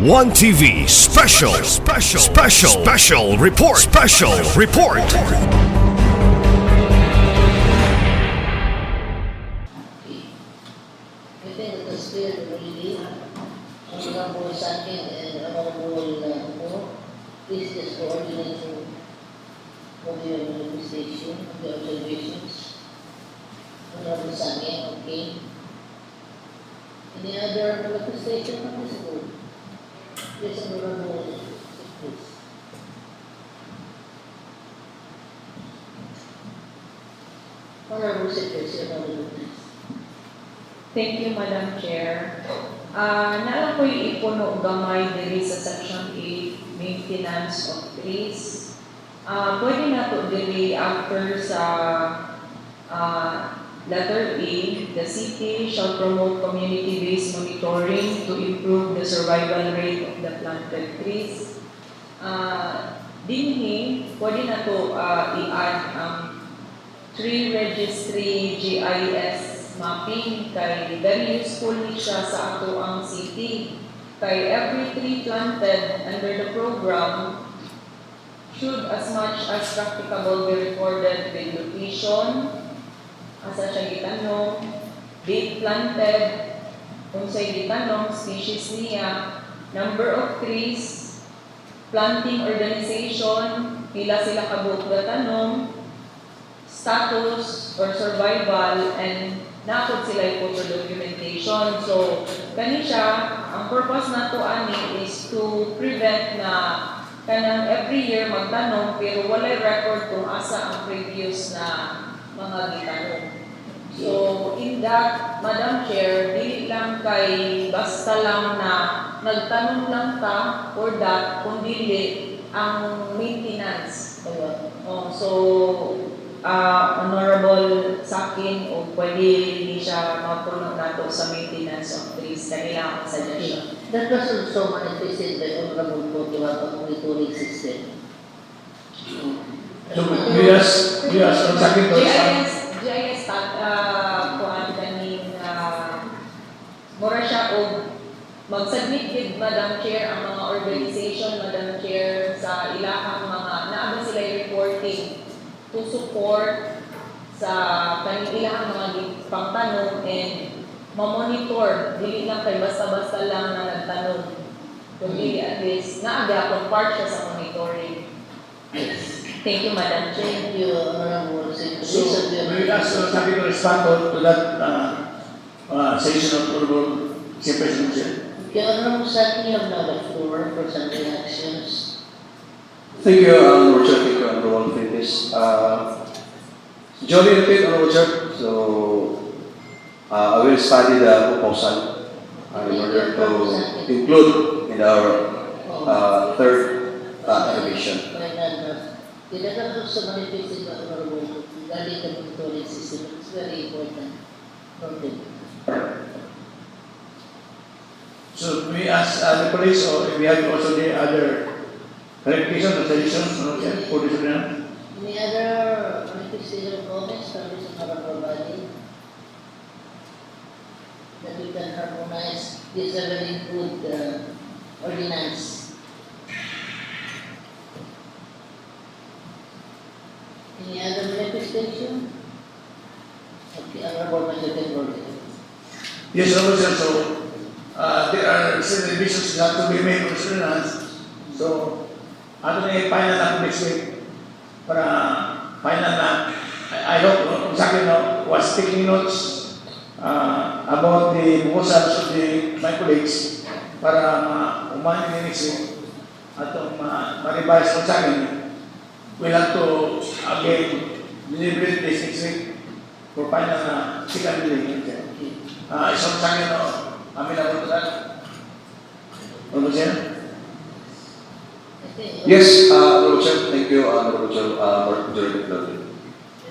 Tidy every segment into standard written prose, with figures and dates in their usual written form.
One TV special report. I think it was clear already. Honorable Sakin and Honorable Business Coordinator of the manifestation of the observations. Honorable Sakin, okay. Any other manifestation of this board? Yes, Honorable, please. Honorable Secretary, Honorable, please. Thank you, Madam Chair. Nalang ko yung ipuno gamay diri sa Section 8, Maintenance of Trees. Pwede na to diri after sa letter A, the city shall promote community-based monitoring to improve the survival rate of the planted trees. Dinhi, pwede na to i-add ang tree registry GIS mapping kay very useful ni siya sa ato ang city. Kay every tree planted under the program should as much as practicable be recorded with location, asa siya gitanong, date planted, kung sa'y gitanong, species niya, number of trees, planting organization, pila sila kabuok gatanong, status or survival, and nakod sila yung photo documentation. So, kani siya, ang purpose na to ani is to prevent na kanang every year magtanong pero walay record kung asa ang previous na mga gitanong. So, in that, Madam Chair, dili lang kay basta lang na nagtanong lang ta for that, kung dili ang maintenance. So, Honorable Sakin o pwede hindi siya mapuno nato sa maintenance of trees. Kanila ang suggestion. That was also manifested by Honorable Court about monitoring system. So, yes, ang sakin to. GIS kuhaan kaning mura siya o mag-submit with Madam Chair ang mga organization, Madam Chair, sa ilahang mga naabot sila yung reporting to support sa kanilang mga pangtanong and ma-monitor. Dili lang kay basta-basta lang na nagtanong. Kundi at least naaga kung part siya sa monitoring. Thank you, Madam Chair. Thank you, Honorable Secretary. So, we ask sabi to respond to that session of Honorable Secretary. Okay, Honorable Sakin, you have now the floor for some reactions. Thank you, Honorable Chair. Thank you, Honorable Fitness. Jolly repeat, Honorable Chair. So, I will study the proposal in order to include in our third revision. That was also manifested by Honorable regarding the monitoring system. It's very important. Okay. So, we ask the police or if we have also the other clarification or suggestions for this one. Any other manifestation comments from this honorable body that we can harmonize this very good ordinance? Any other manifestation? Okay, honorable Secretary. Yes, Honorable Chair. So, there are certain revisions that have to be made for this ordinance. So, ato na i-final na next week para final na. I hope kung sa akin was taking notes about the proposals of my colleagues para umani ni next week at ma-revise kung sa akin. We'll have to again deliberate this next week for final na second reading. Isang sa akin amin na po that. Ano ba siya? Yes, Honorable Chair. Thank you, Honorable Chair. Majority Leader.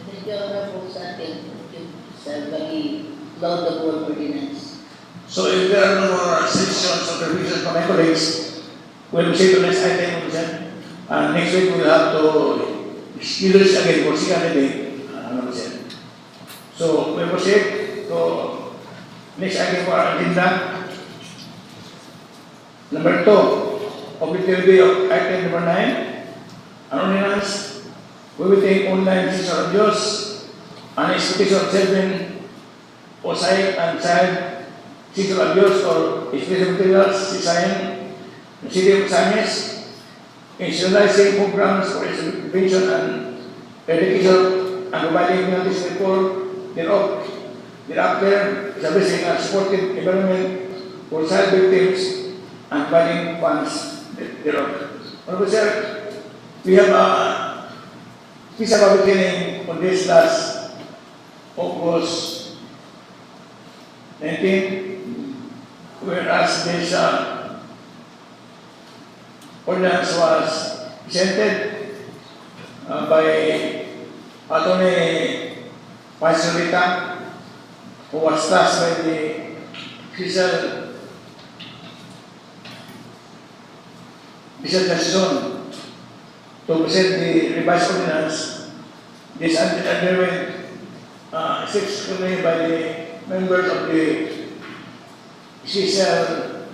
Thank you, Honorable Sakin. It's a very laudable ordinance. So if there are no more suggestions or revisions from my colleagues, we'll proceed to next item. Next week we'll have to schedule this again for second reading. So we'll proceed to next item for our agenda. Number 2, objectivity of item number 9, an ordinance prohibiting online sexual abuse and exploitation of children or child and child sexual abuse or exploitation materials designed in the city of Ozamiz, institutionalizing programs for its prevention and eradication and providing penalties thereof. Thereafter, establishing a supportive environment for child victims and providing funds thereof. Honorable Sir, we have a piece of public hearing on this last August 19, whereas this ordinance was presented by Attorney Pasolita, who was tasked by the official Decision to present the revised ordinance. This underwent successfully by the members of the official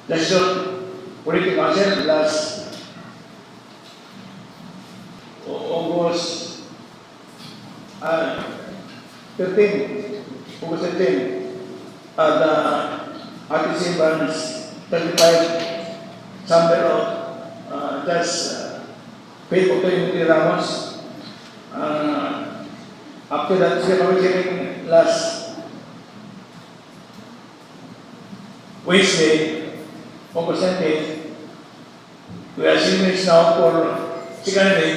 Decision Political Council last August 13, at the RTC Branch 35, Chamber of Judge Faith Otoy Ramos. After that, we are hearing last Wednesday, August 19th. We are seeing now for second day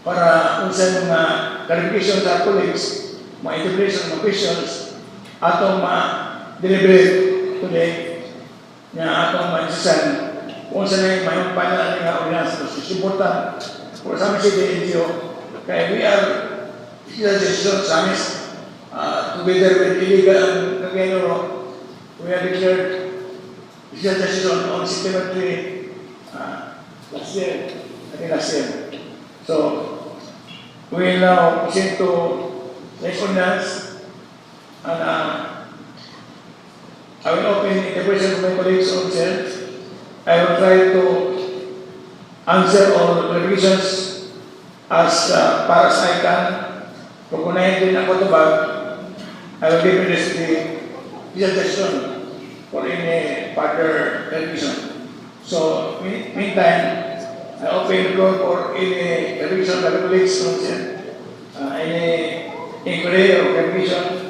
para unsa mga clarification sa colleagues, mga interpretation ng officials, atong ma-deliberate today na atong ma-decision kung saan ay mayroong panel ng ordinance. It's important for Ozamiz City NGO, kaya we are still decision sa Ozamiz together with illegal and Cagayanoro. We are declared still decision on September 3 last year. So, we will now proceed to next ordinance, and I will open the question to my colleagues also. I will try to answer all clarifications as far as I can. Kung kunahin din ako ito ba, I will give this the presentation for any further clarification. So, meantime, I open the floor for any clarification by the colleagues also, any inquiry or clarification,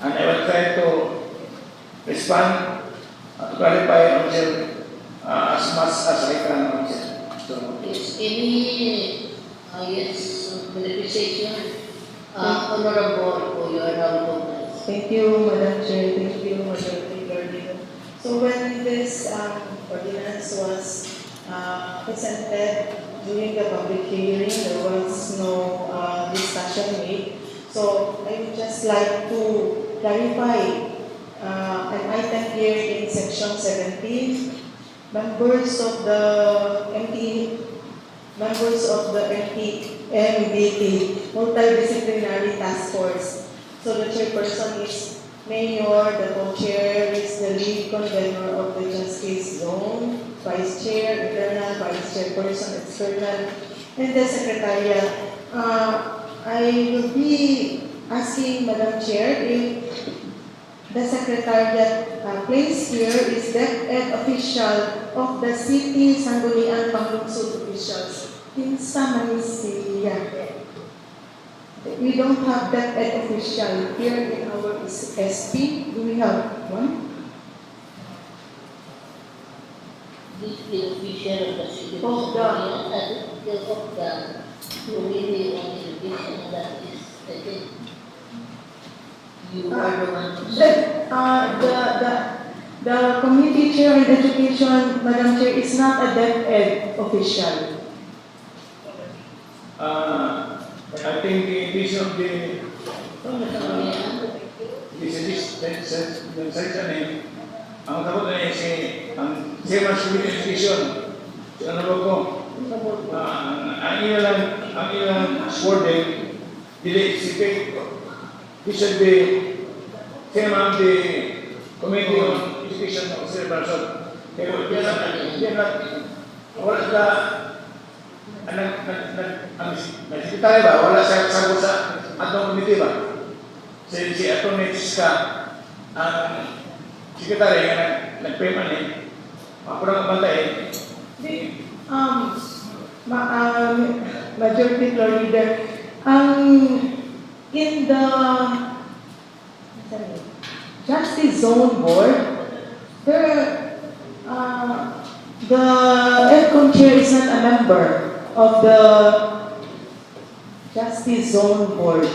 and I will try to respond to clarify also as much as I can. So, Yes, any clarification, Honorable, for your recognized. Thank you, Madam Chair. Thank you, Madam Leader. So when this ordinance was presented during the public hearing, there was no discussion made. So I would just like to clarify an item here in section 17. Members of the MDT, Multidisciplinary Task Force. So the chairperson is Mayor, the co-chair is the lead convener of the Justice Zone, Vice Chair, internal, Vice Chairperson, external, and the Secretariat. I will be asking Madam Chair if the Secretariat place here is DepEd official of the city, Sangguniang Panglungsod officials. Kinsa man siya. We don't have DepEd official here in our SP. Do we have one? This is the official of the city Of the committee on education, that is, I think, you are the one who said. The committee chair in education, Madam Chair, is not a DepEd official. I think the issue of the ang takot na si ang Chairman of Education, si ano ko, ang ilang wording, dili isipin, he should be Chairman of the Committee on Education of Sir Barsot. Kaya yan na, wala sa, ang sekretary ba, wala sa sagot sa atong komite ba? Si atong Netsiska, ang sekretary nga nag-permanent, mapurang bantay, Majority Floor Leader, in the Justice Zone Board, the EDCOM chair is not a member of the Justice Zone Board.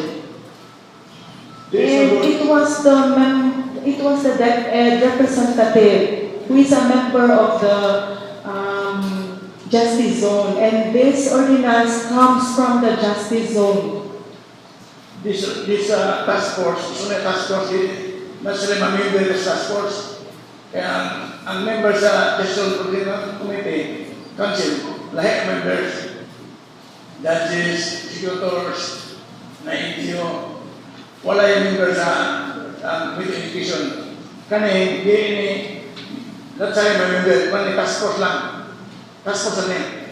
And it was the representative who is a member of the Justice Zone, and this ordinance comes from the Justice Zone. This task force, sunod task force, mas sila mamimber sa task force. Kaya ang member sa Justice Committee, Council, lahat members, judges, executors, na NGO, wala yung member sa Committee Education. Kani, hindi lahat sila mamimber, kung task force lang. Task force na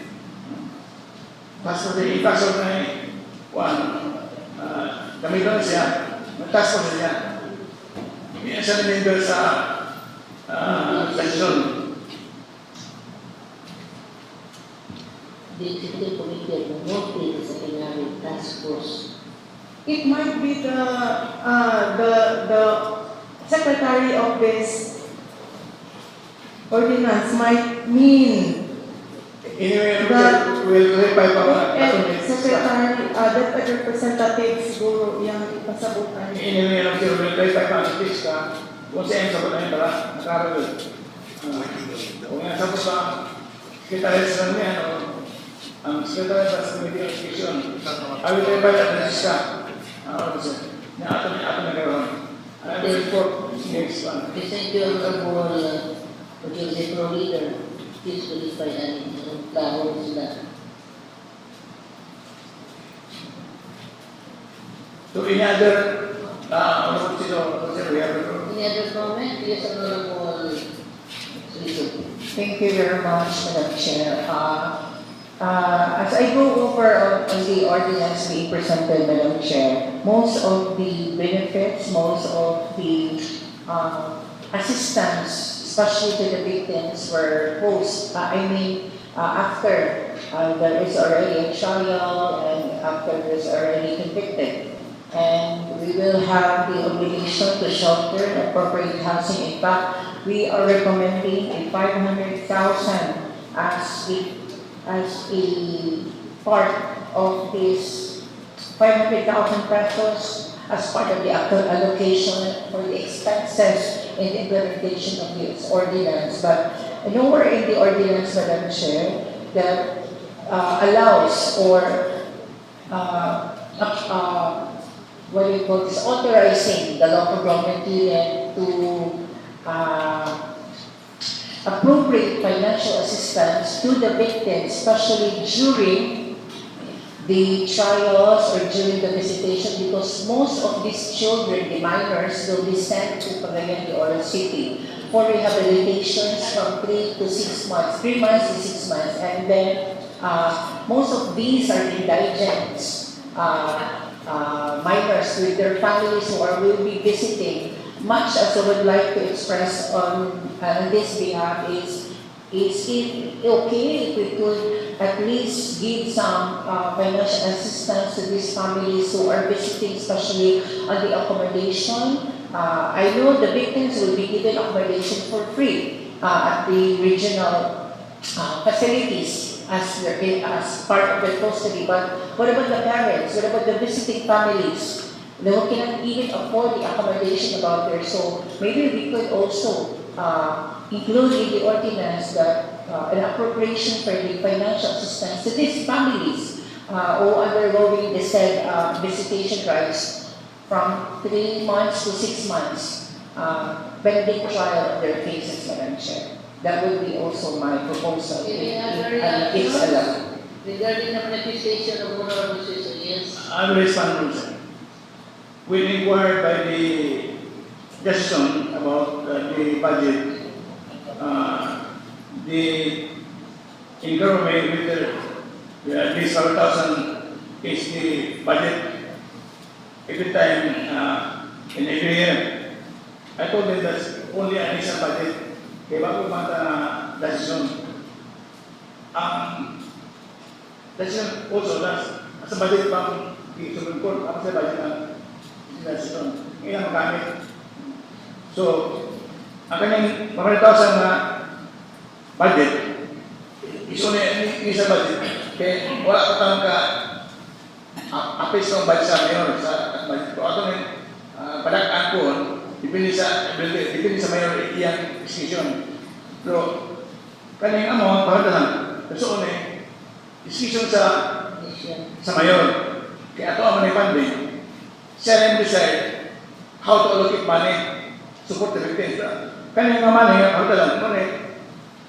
task force na ipasok na kami doon siya, task force niya. Hindi na siya member sa session. The executive committee at the disciplinary task force. It might be the secretary of this ordinance might mean Anyway, that we'll clarify pa secretary, that representative siguro yung ipasabutan. Anyway, we'll clarify pa ang ka kung siya yung sabot na yun para nakaroon. Kung yung sabot pa, secretary sa kanya, ang secretary sa Committee of Education, I will clarify that this ka. Na ato nagkaroon. I will report next one. Present your honorable Project Pro Leader. Please verify and klaro sila. So any other, we have Any other comment? Yes, honorable Lito. Thank you very much, Madam Chair. As I go over on the ordinance being presented, Madam Chair, most of the benefits, most of the assistance, especially to the victims, were after there is already a trial and after there's already convicted. And we will have the obligation to shelter and appropriate housing. In fact, we are recommending a 500,000 as a part of this 500,000 pesos as part of the allocation for the expenses in the implementation of this ordinance. But nowhere in the ordinance, Madam Chair, that allows or what do you call this, authorizing the local government unit to appropriate financial assistance to the victims, especially during the trials or during the visitation, because most of these children, the minors, will be sent to Cagayan de Oro City for rehabilitations from 3 to 6 months, 3 months to 6 months, and then most of these are indigents, minors with their families who will be visiting. Much as I would like to express on this behalf is it okay if we could at least give some financial assistance to these families who are visiting, especially on the accommodation. I know the victims will be given accommodation for free at the regional facilities as part of their custody. But what about the parents? What about the visiting families? They cannot even afford the accommodation about there. So maybe we could also include in the ordinance that an appropriation for the financial assistance to these families who undergoing the said visitation rights from 3 months to 6 months pending trial of their cases, Madam Chair. That would be also my proposal. Any other It's allowed. regarding the manifestation of honorable Suso? Yes. I will respond, sir. When inquired by the Justice about the budget, the in government with this 5,000 is the budget every time in every year. I told them that's only an initial budget. Kaya bago mata decision. Decision also as a budget pang di Supreme Court, ako sa budget ng decision. Ngayon magamit. So, ang kanyang 5,000 na budget, is only initial budget. Kaya wala pa tayong apis ng budget sa mayor sa budget ko. Ato ng padakaan ko, depende sa mayor iyang decision. Pero kanyang amount, pahadahan. Kasi una, decision sa mayor. Kaya ito ang manay funding. Siya rin decide how to allocate money, support the victims. Kanyang money, pahadahan,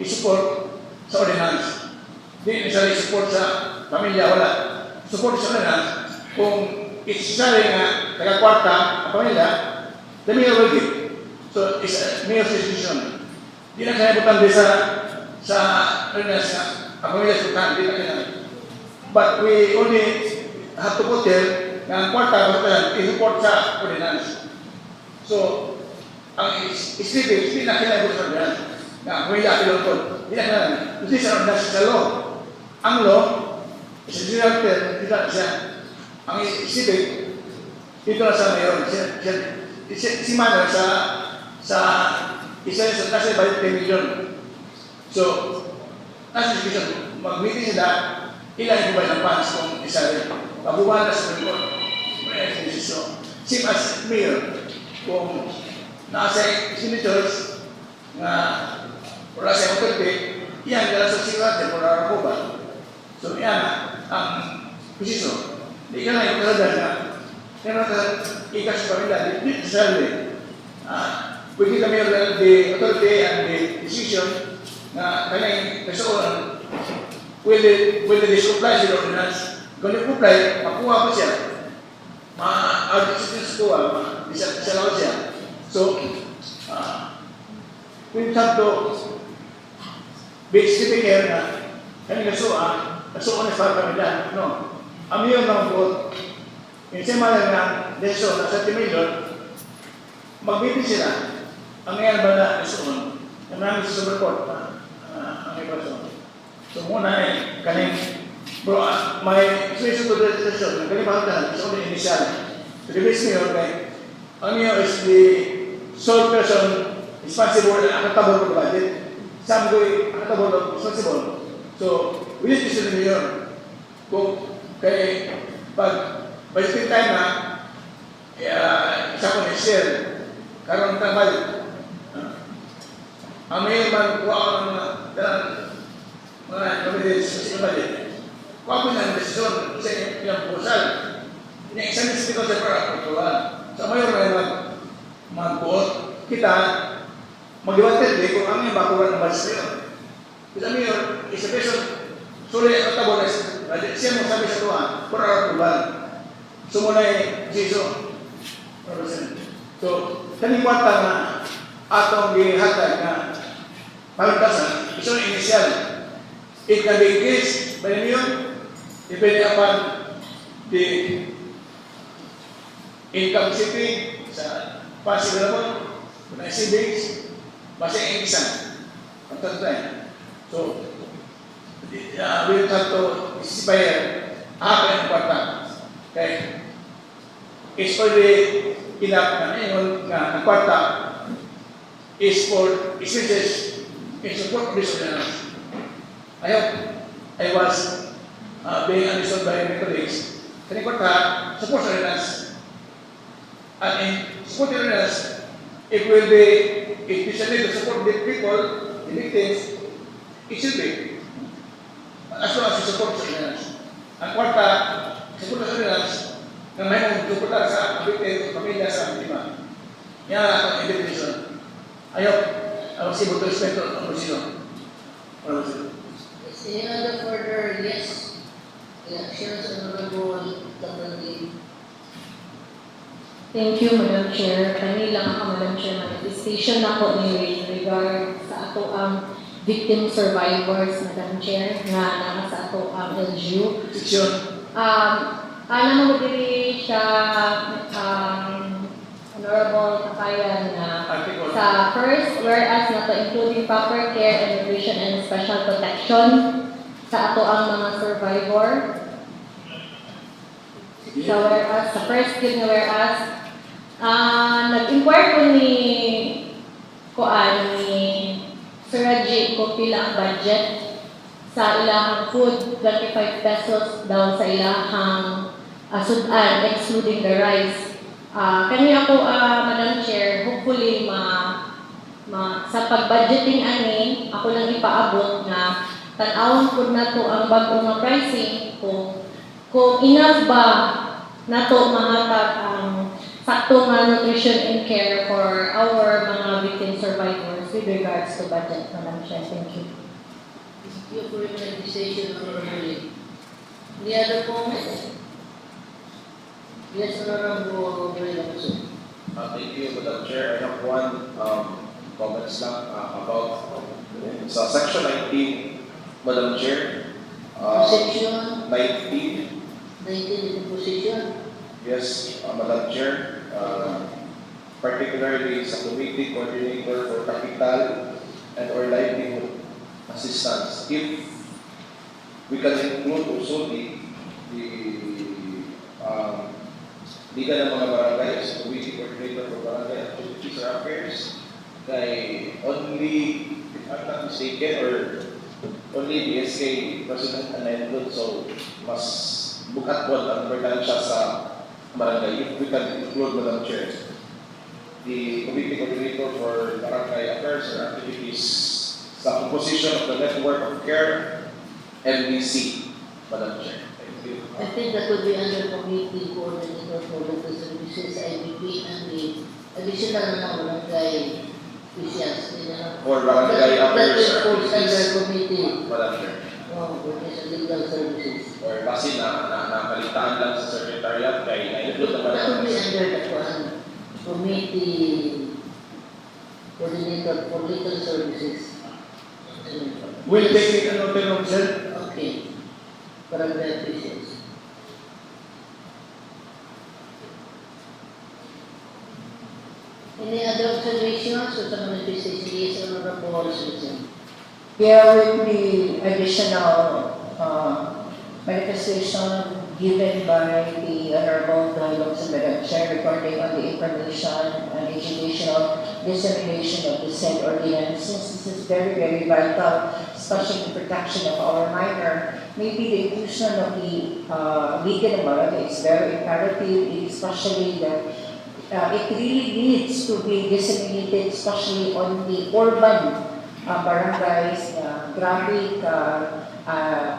i-support sa ordinance. Hindi necessarily support sa pamilya, wala. Support sa ordinance. Kung necessary nga taga-kwarta ang pamilya, the mayor will give. So, it's a mayor's decision. Hindi na kaya butang din sa ordinance nga ang pamilya sultan, hindi na kaya. But we only have to put there na ang kwarta i-support sa ordinance. So, ang isipin, hindi na kaya sa ordinance. Na pamilya pinulkod. Hindi na kaya. Kasi sa ordinance sa law. Ang law, is a general term, hindi na siya. Ang isipin, dito na sa mayor. Si Mano sa isa sa kasi by 10 million. So, nasa decision, mag-meeting sila, ilan yung ng funds kung isa rin. Mabuwan na sa report. So, same as mayor, kung nasa expenditures na wala sa authority, yan dala sa siwate for our approval. So, yan ang posisyon. Hindi ka na yung talaga na meron ka ikas sa pamilya, hindi necessarily. We give the mayor the authority and the decision na kanyang kasoon will the comply sa ordinance. Kung comply, makuha ko siya. Ma-audit sa kuha, isa siya. So, we have to be specific here na kanyang kasoon is para pamilya. No. Ang mayor ng vote, kasi malang na desyo na 30 million, magbibig sila. Ang ngayon ba na isuon, na marami sa support ang ipaso. So muna kaning, bro, may expression to the decision, kaning pahagdahan, is only initial. So the base mayor, ang mayor is the sole person responsible and accountable for the budget. Some go accountable and responsible. So, we need to see the mayor. Kung kay pag budgeting time na, isa ko na-share, karoon ng budget. Ang may kuha ko ng mga committees sa budget. Kuha ko ng desisyon sa inyong proposal. Ina-examine sa because of our approval. Sa mayor na mag-buot, kita, mag-iwanted kung ang yung bakuran ng budget mayor. Kasi ang mayor, is a person, sulit at tabo na siya mo sabi sa tuwa, for our approval. Sumunay Jiso. So, kanimwata na atong gihatag na pagtasan, iso na initial. It can be increased by the mayor, depending upon the income city sa possible kung na savings, basta yung isang. So, we will have to inspire ang kwarta. Okay. It's for the enough na ngayon na ang kwarta is for expenses in support of this ordinance. I hope I was being understood by my colleagues. Kani kwarta, support the ordinance. And in support the ordinance, it will be, especially to support the people, the victims, it should be. As long as you support the ordinance. Ang kwarta, support the ordinance, na may magtuputar sa victim, pamilya sa biktima. Yan ang definition. I hope I was able to explain to Rosino. Is any other further yes? Elections, Honorable Tabrandi. Thank you, Madam Chair. Kani lang ako, Madam Chair, manifestation na ko ni with regard sa ato ang victim survivors, Madam Chair, nga nama sa ato ang LGU. Section. Alam mo diri siya honorable kakayan na Article. sa first, whereas na to including proper care and nutrition and special protection sa ato ang mga survivor. Sa whereas, sa first yun nga whereas, nag-inquire ko ni Sir Raji kung pila ang budget sa ilahang food, 25 pesos daw sa ilahang sudan, excluding the rice. Kanya ako, Madam Chair, hopefully sa pag-budgeting anin, ako lang ipaabot na tanawon po na to ang bagong nga pricing kung enough ba na to mahatag ang sakto nga nutrition and care for our mga victim survivors with regards to budget, Madam Chair. Thank you. Thank you for your presentation, Honorable. Any other comments? Yes, Honorable Brillanzo. Thank you, Madam Chair. I have one comments lang about sa Section 19, Madam Chair. Section 19, 19 position. yes, Madam Chair. Particularly sa Committee Coordinator for Capital and or Livelihood Assistance. If we can include also the Liga ng mga barangay as Committee Coordinator for Barangay Activities or Affairs, kay only, if I'm not mistaken, or only BSK President Anendon, so mas bukat po ang importansya sa barangay. If we can include, Madam Chair, the Committee Coordinator for Barangay Affairs or Activities sa composition of the Network of Care, MDC, Madam Chair. Thank you. I think that would be under Committee Coordinator for Local Services, IBP, and the additional na barangay officials. For Barangay Affairs or That falls under Activities, committee. Madam Chair. Which is legal services. Or kasi nakalitaan lang sa Secretariat kay na-include naman That would be naman. under the Committee Coordinator for Legal Services. We'll take it note of sir. Okay. Barangay officials. Any other observations or some manifestation? Yes, Honorable Citizen. There will be additional manifestation given by the Honorable Dialogues and Madam Chair regarding on the information and educational dissemination of the said ordinance. Since this is very, very vital, especially the protection of our minor, maybe the inclusion of the legal barangay is very imperative, especially that it really needs to be disseminated, especially on the urban barangays, grabe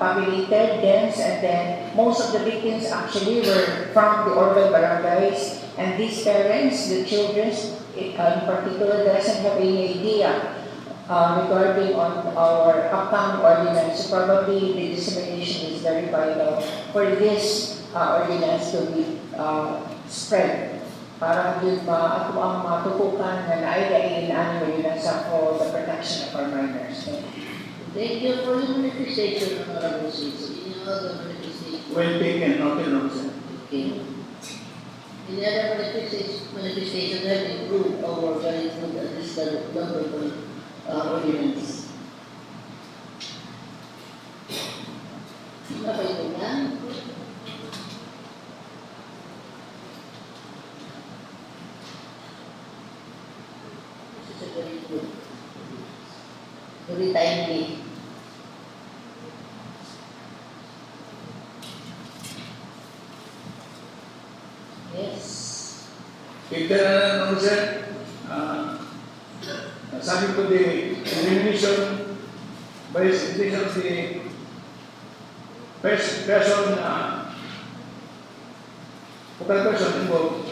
populated, dense, and then most of the victims actually were from the urban barangays, and these parents, the children in particular, doesn't have any idea regarding on our upcoming ordinance. So probably the dissemination is very vital for this ordinance to be spread para din ato ang matutukan na naaidain ang ordinance for the protection of our minors. Thank you for your manifestation, Honorable Citizen. Any other manifestation? Well taken, noted of sir. Okay. Any other manifestation that improve our very good at this level ordinance? Ano ba ito yan? This is a very good. Very timely. Yes. If there are no sir, sabi ko the elimination by indication of the first person, focal person involved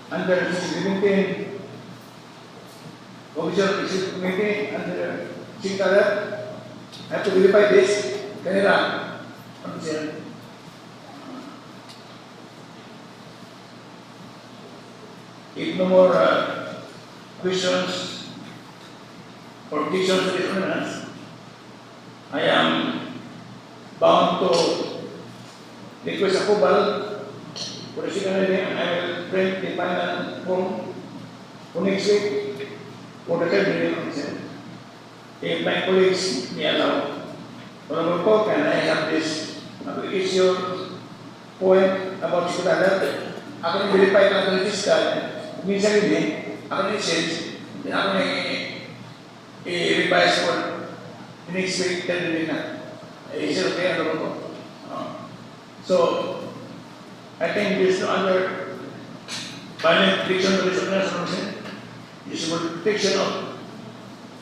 under the Official Executive Committee under Singkarat have to verify this. Kanila, ano siya? If no more questions or objections to the ordinance, bound to request approval for the second reading. I will print the final form for next week for the third reading. If my colleagues may allow. Honorable Pope, can I have this issue point about secretariat? Ako nang verify ka ng fiscal, minsan hindi, ako nang i-change, ako nang i-revise for the next week, third reading na. Is it okay, Honorable Pope? So, I think there's no other violent protection of this organization. This is protection of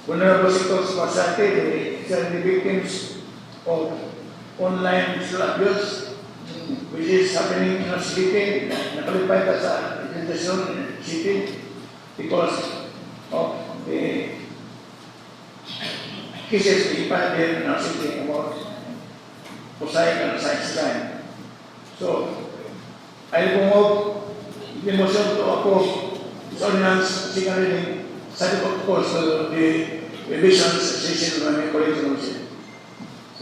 vulnerable sectors of society, the victims of online sexual abuse, which is happening in our city. Nakalipay ka sa presentation city because of the cases we find in our city about mosaic and sex crime. So, I promote the motion to oppose this ordinance second reading, subject of course to the revisions session of my colleagues.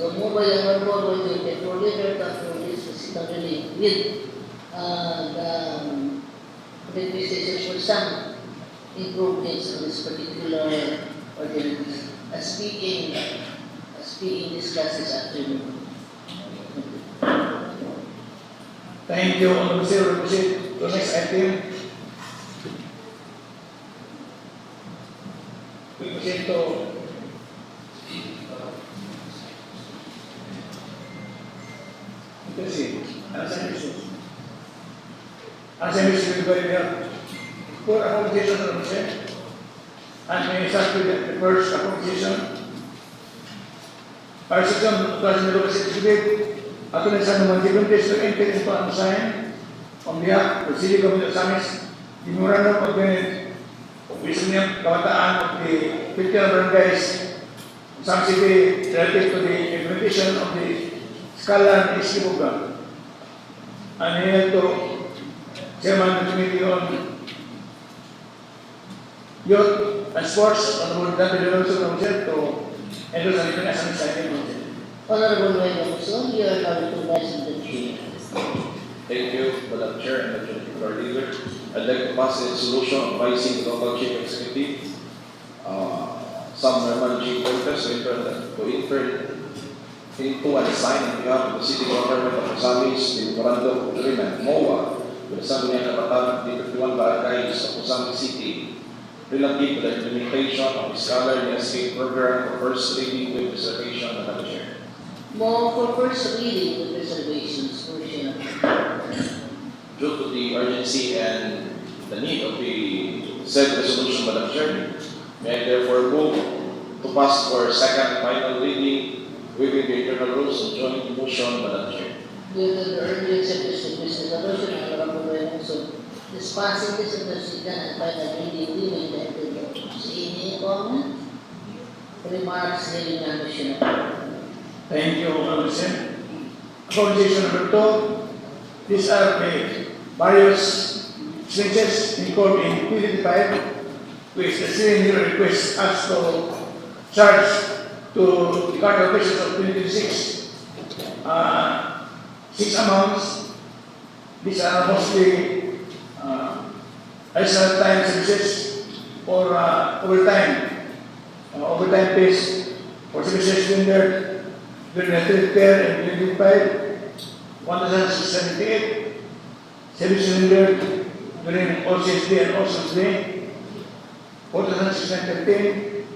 So move by the Honorable to the coordinator for this secondary with the requisitions for some improvements on this particular ordinance. Speaking discussed this afternoon. Thank you, Honorable Sir. We proceed to the next item. We proceed to Ozamiz will be there for accommodation, Honorable Sir. And may start with the first accommodation. Our system does not exhibit at the next one, given this to enter into and sign on behalf of the City Government of Ozamiz, the memorandum of agreement of Wisniam Kabataan of the 15 barangays of some city relative to the implementation of the Scala and Iski program. And here to Chairman of the Committee on Youth and Sports, Honorable Dante Delonso to endorse and recognize and sign. Honorable Williamson, you are now recognized in the chair. Thank you, Madam Chair and Madam Deputy Leader. I'd like to pass a resolution advising the local chief executive, some Norman G. Cortes to enter into and sign on behalf of the City Government of Ozamiz the memorandum of agreement MOA with the Sangguniang Kabataan of the 51 barangays of Ozamiz City relative to the implementation of the Scholar Escape Program for first reading with reservation, Madam Chair. More for first reading with reservations, portion. Due to the urgency and the need of the said resolution, Madam Chair, may I therefore move to pass for second and final reading within the internal rules and joint motion, Madam Chair. Due to the urgency of this resolution, Honorable Williamson, dispensing this of the second and final reading, we may let it go. Any comment? Remarks, hearing and motion. Thank you, Honorable Sir. Accommodation number 2. These are the various expenses incurred in 2025, which the city requests us to charge to the Carter operations of 2026. 6 amounts. These are mostly additional time services or overtime. Overtime pays for services rendered during the third pair and 2025, 1,678. Services rendered during OCSD and OCSD, 4,613.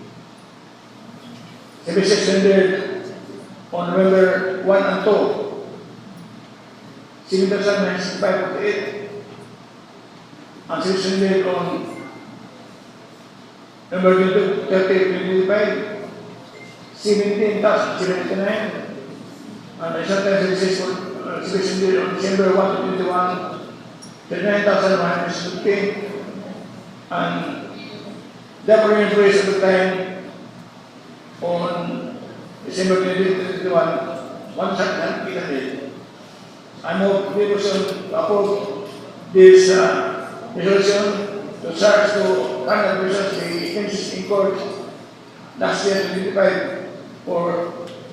Services rendered on November 1 and 2, 7,965.48. And services rendered on November 30, 2025, 17,079. And I sometimes services for services rendered on December 1 to 21, 39,150. And the following raise of the time on December 2021, 1,800. I move the motion to approve this resolution to charge to Canada persons the expenses incurred last year 2025 for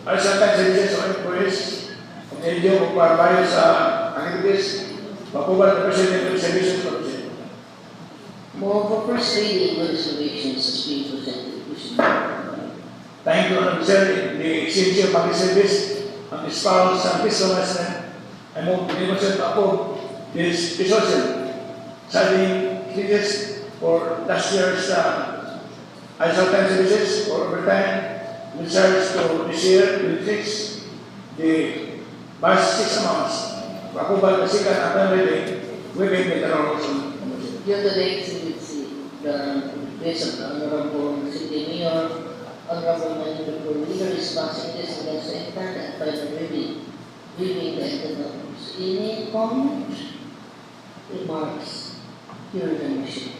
additional tax services on employees medyo magpapayo sa activities, mapubal na President ng Services Commission. Move for first reading with reservations as being presented. Thank you, Honorable Sir. In the exchange of public service and the spouse and fiscal management, I move to demonstrate to approve this resolution, citing fees for last year's ISO time services for overtime, with service to this year, will fix the bus 6 amounts. For approval the second and third reading, within the resolution. Due to the exhibits, the case of the Honorable City Mayor, Honorable Manager for legal responsibilities against the intent and final reading, leaving the economics. Any comments, remarks, here the motion.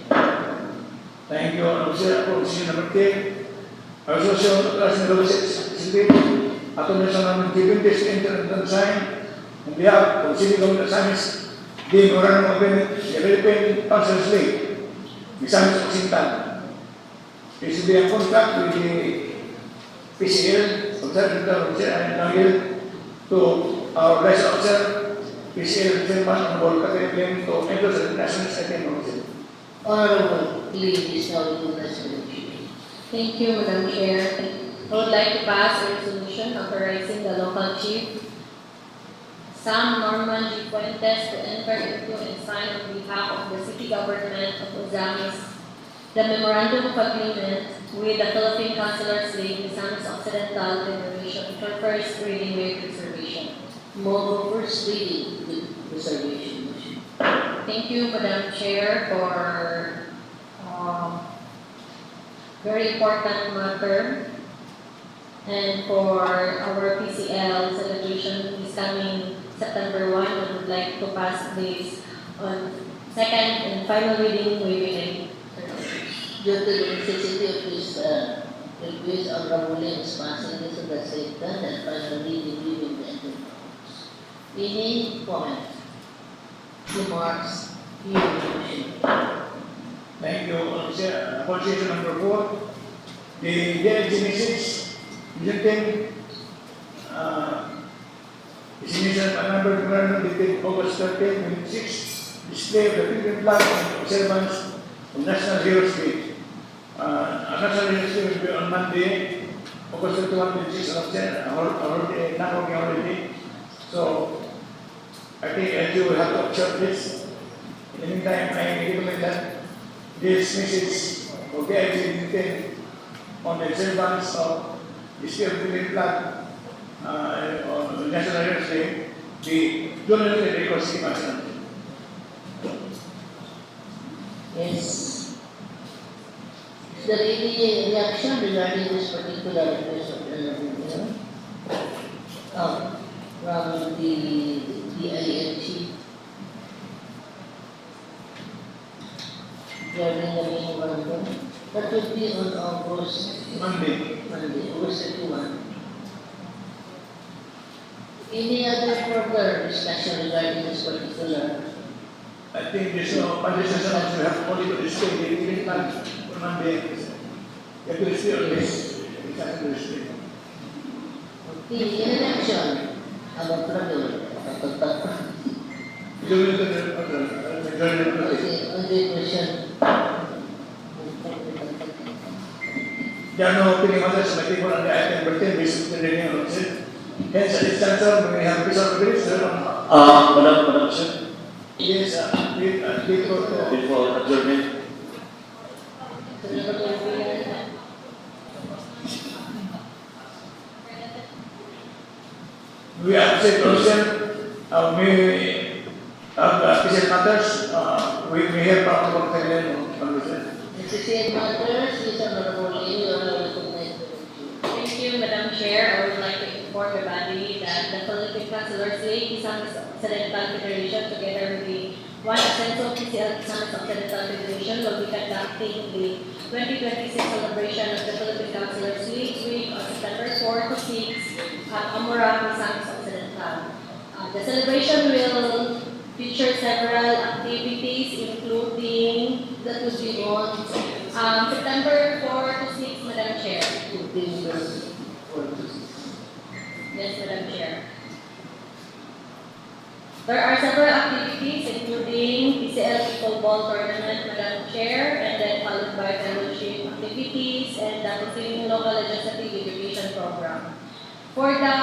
Thank you, Honorable Sir. Proposition number 10. Our social class negotiating atau national given this internal sign on behalf of City Government Ozamiz, the Memorandum of Agreement, the Philippine Council's League, the Ozamiz Occidental. This will be a contract with the PCL, Observatory and Nangil, to our license officer, PCL Chairman, Honorable Catherine to endorse the national second council. Honorable, please now do the resolution. Thank you, Madam Chair. I would like to pass a resolution authorizing the local chief, Sam Norman G. Fuentes, to enter into and sign on behalf of the city government of Ozamiz the Memorandum of Agreement with the Philippine Councilors League, Ozamiz Occidental Federation for first reading with reservation. Move for first reading with reservation. Thank you, Madam Chair, for very important matter and for our PCL celebration is coming September 1. I would like to pass this on second and final reading waiving. Due to the necessity of this request, Honorable is passing this to the second and final reading leaving the economics. Any comments, remarks, here the motion. Thank you, Honorable Sir. Proposition number 4. The DLG message presenting Destination and number memorandum dated August 30, 2006, display of the Philippine flag and observance of National Heroes Day. National Heroes Day will be on Monday, August 31, 2006, a non-working holiday. So, I think as you will have to observe this. In the meantime, I recommend that this message will be exhibited on the observance of the state of the Philippine flag on National Heroes Day, the journalistic record scheme as well. Yes. Is there any reaction regarding this particular request of the Honorable? From the INC? Regarding the memorandum? That would be on August Monday. August 31. Any other further discussion regarding this particular? I think this condition we have only to display the Philippine flag on Monday. It will stay on this. Exactly display. The election about travel. During the Okay, on the question. there are no opening matters on the table on the item number 10 based on the reading of it. Hence, at this juncture, we have Bishop Rodriguez, sir. Madam Sir, Yes, before adjournment, we accept also, we have special matters, we have Dr. Kailan. Necessary matters, is Honorable Lee, you are recognized. Thank you, Madam Chair. I would like to inform the body that the Philippine Councilors League, Ozamiz Occidental Federation, together with the One Ascenso PCL Ozamiz Occidental Federation, will be conducting the 2026 celebration of the Philippine Councilors League week on September 4 to 6 at Amura, Ozamiz Occidental. The celebration will feature several activities, including that will be on September 4 to 6, Madam Chair. Yes, Madam Chair. There are several activities including PCL Pickleball Tournament, Madam Chair, and then followed by fellowship activities and the continuing local legislative education program. For the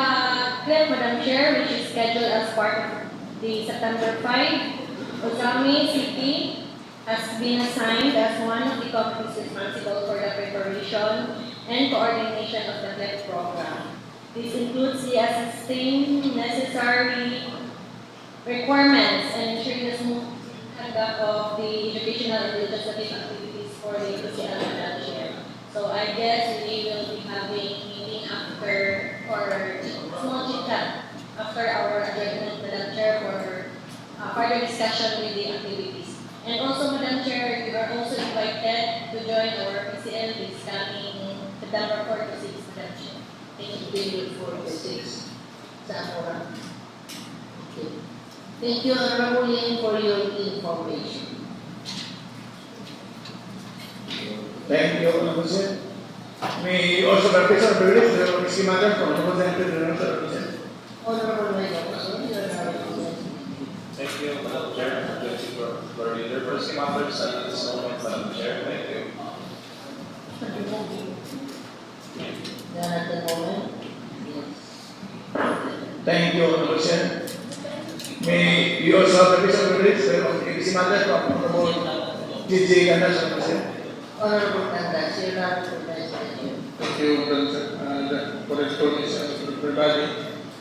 clip, Madam Chair, which is scheduled as part of the September 5, Ozamiz City has been assigned as one of the committees responsible for the preparation and coordination of the clip program. This includes the assisting necessary requirements and ensuring the smooth conduct of the educational and legislative activities for the PCL Madam Chair. So I guess we will be having meeting after or small chit chat after our adjournment, Madam Chair, for further discussion with the activities. And also, Madam Chair, you are also invited to join our PCL this coming September 4 to 6, Madam Chair. Thank you for the 6 sa Amora. Okay. Thank you, Honorable Lim, for your information. Thank you, Honorable Sir. May also represent the release of the schematic from the President. Honorable Mayor, also, you are now representing. Thank you, Madam Chair, for leader. First matters at this moment, Madam Chair. Thank you. Then at the moment, yes. Thank you, Honorable Sir. May we also represent the release of the schematic from Honorable JJ Gandas, Honorable Sir. Honorable Candas, you are now representing. Thank you, Madam Sir, for the explanation of everybody.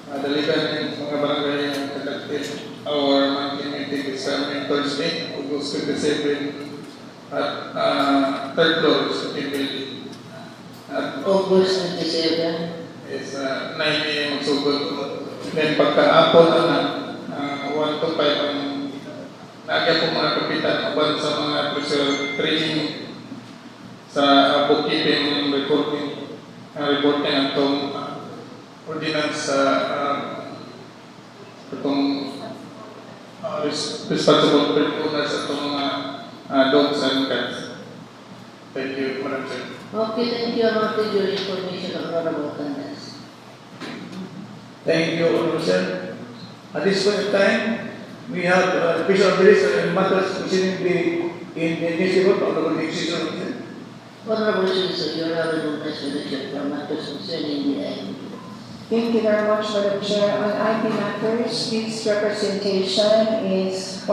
Dalikan ng mga barangay yang conducted our monthly meeting this coming Thursday, August 27 at third floor sa team building. At August 27. is 9 a.m. magsugod. Then pagka-apon na 1 to 5 ang naagya po mga kapitan aban sa mga training sa bookkeeping reporting atong ordinance sa itong responsible owners atong mga dogs and cats. Thank you, Madam Chair. Okay, thank you, noted your information, Honorable Candas. Thank you, Honorable Sir. At this point in time, we have official release and matters concerning in the newspaper, Honorable Decision. Honorable Citizen, you are now representing from matters concerning the IB. Thank you very much, Madam Chair. On IP matters, this representation is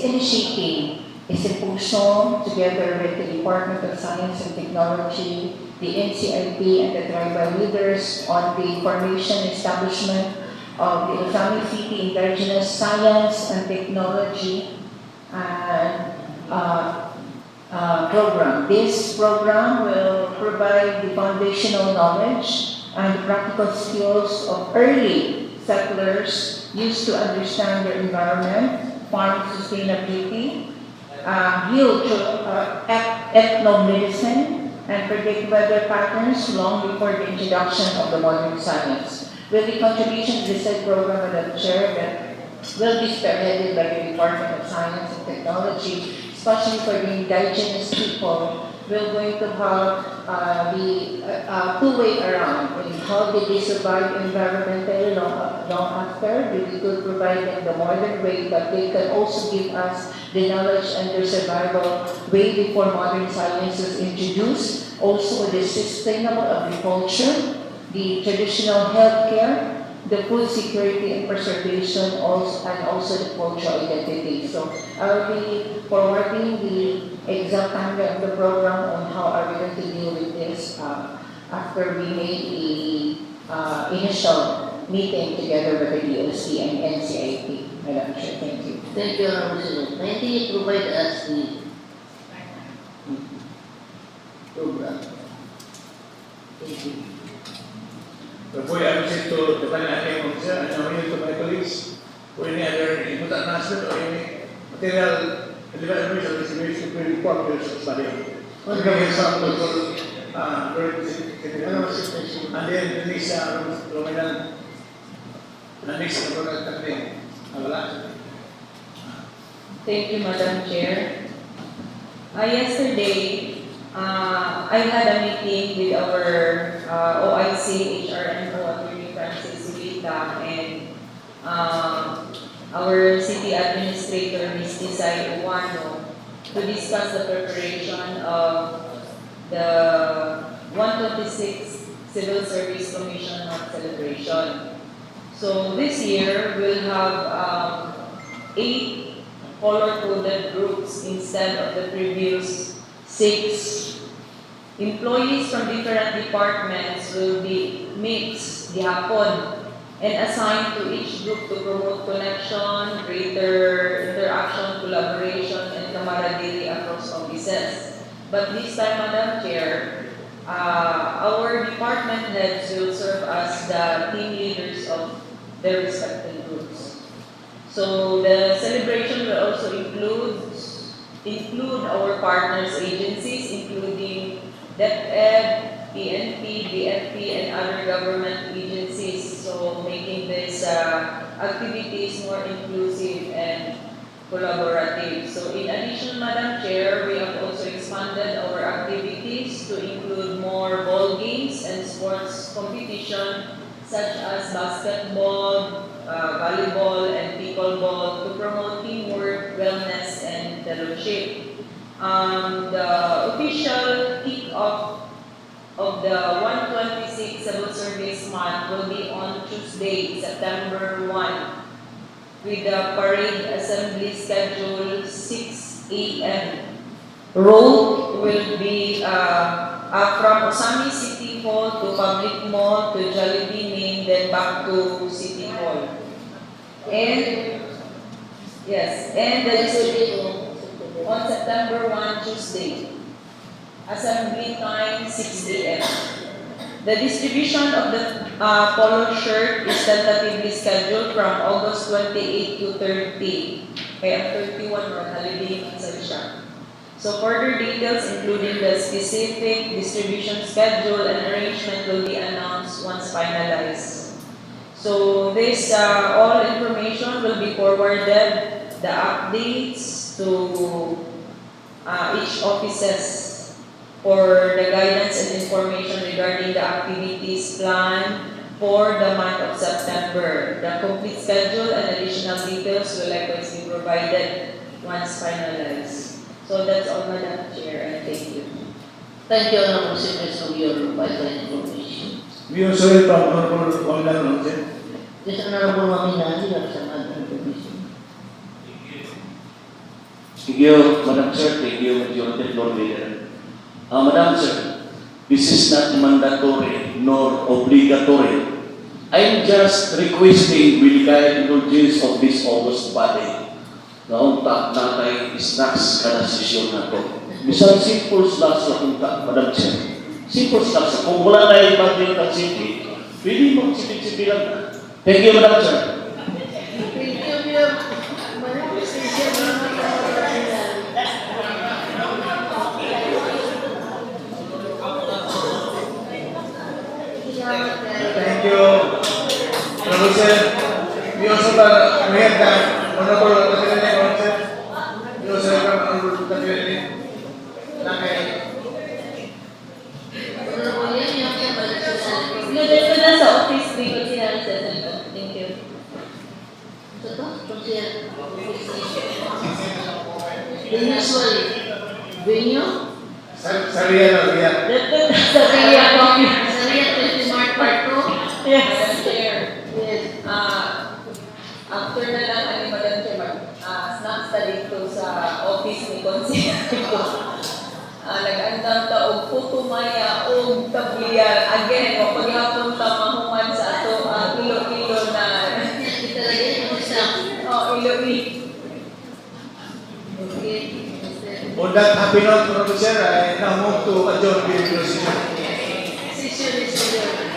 initiating a symposium together with the Department of Science and Technology, the NCIP, and the tribal leaders on the formation and establishment of the Ozamiz City Indigenous Science and Technology program. This program will provide the foundational knowledge and the practical skills of early settlers used to understand their environment, farm sustainability, heal ethnomedicine, and predict weather patterns long before the introduction of the modern science. With the contribution to the said program, Madam Chair, that will be spearheaded by the Department of Science and Technology, especially for the indigenous people, we're going to have the two-way around. And how did they survive environmentally long after? We could provide them the modern way, but they can also give us the knowledge and their survival way before modern science was introduced. Also the sustainable agriculture, the traditional healthcare, the food security and preservation, and also the cultural identity. So I'll be forwarding the exact timeline of the program on how are we going to deal with this after we made the initial meeting together with the DOC and NCIP. Madam Chair, thank you. Thank you, Honorable Citizen. May you provide us the program? Thank you. Before I proceed to the final item of sir, I now yield to my colleagues for any other input announcement or any material development of this information to report to the study. Honorable Citizen. And then the next Romanan, the next Romanan Kapiteng. Wala. Thank you, Madam Chair. Yesterday, I had a meeting with our OIC HRMO Attorney Francis Silita, and our city administrator, Ms. Tisay Uwano, to discuss the preparation of the 126 Civil Service Commission Month celebration. So this year, we'll have 8 color-coded groups instead of the previous 6. Employees from different departments will be mixed gihapon and assigned to each group to promote connection, greater interaction, collaboration, and camaraderie across offices. But this time, Madam Chair, our department heads will serve as the team leaders of their respective groups. So the celebration will also include our partners agencies, including DepEd, PNP, BFP, and other government agencies. So making this activities more inclusive and collaborative. So in addition, Madam Chair, we have also expanded our activities to include more ball games and sports competition such as basketball, volleyball, and pickleball to promote teamwork, wellness, and fellowship. The official kick-off of the 126 Civil Service Month will be on Tuesday, September 1, with the parade assembly schedule 6 a.m. Road will be from Ozamiz City Hall to Public Mall to Jollibee Main, then back to City Hall. And yes, and on September 1, Tuesday, assembly time 6 a.m. The distribution of the polo shirt is tentatively scheduled from August 28 to 30. Kaya 31 or holiday minsan siya. So further details including the specific distribution schedule and arrangement will be announced once finalized. So this all information will be forwarded, the updates to each offices for the guidance and information regarding the activities planned for the month of September. The complete schedule and additional details will likewise be provided once finalized. So that's all, Madam Chair, and thank you. Thank you, Honorable Secretary, for your vital information. We also welcome Honorable Wanglan. This Honorable Mamina, you have some other information. Thank you, Madam Chair. Thank you, Majority Floor Leader. Madam Chair, this is not mandatory nor obligatory. I'm just requesting with the indulgence of this August body na unta natay snacks kada sesyon na to. Bisan simple snacks na unta, Madam Chair. Simple snacks. Kung wala na yung public at city, pwede mag-sipit-sipilan na. Thank you, Madam Chair. Thank you, Thank you. Honorable Sir, we also we have the Honorable President. We also have Honorable President. Honorable Yan, you have some additional information. Nandun ko na sa office, because sinabi sa center. Thank you. So, the usual venue, Saria. Sa Ria Coffee. Saria 20 Mart Part 2. Yes. Madam Chair, Yes. after na lang, Madam Chair, snacks na dito sa office ni Consiglio. Nag-andam ta og putumaya og tablian. Again, paghapon ta mahuman sa ato ang ilo-ilo na Kita lagi yung isa. ilo-ilo. Okay. On that happy note, Honorable Sir, I now move to adjourn the session. Session is adjourned.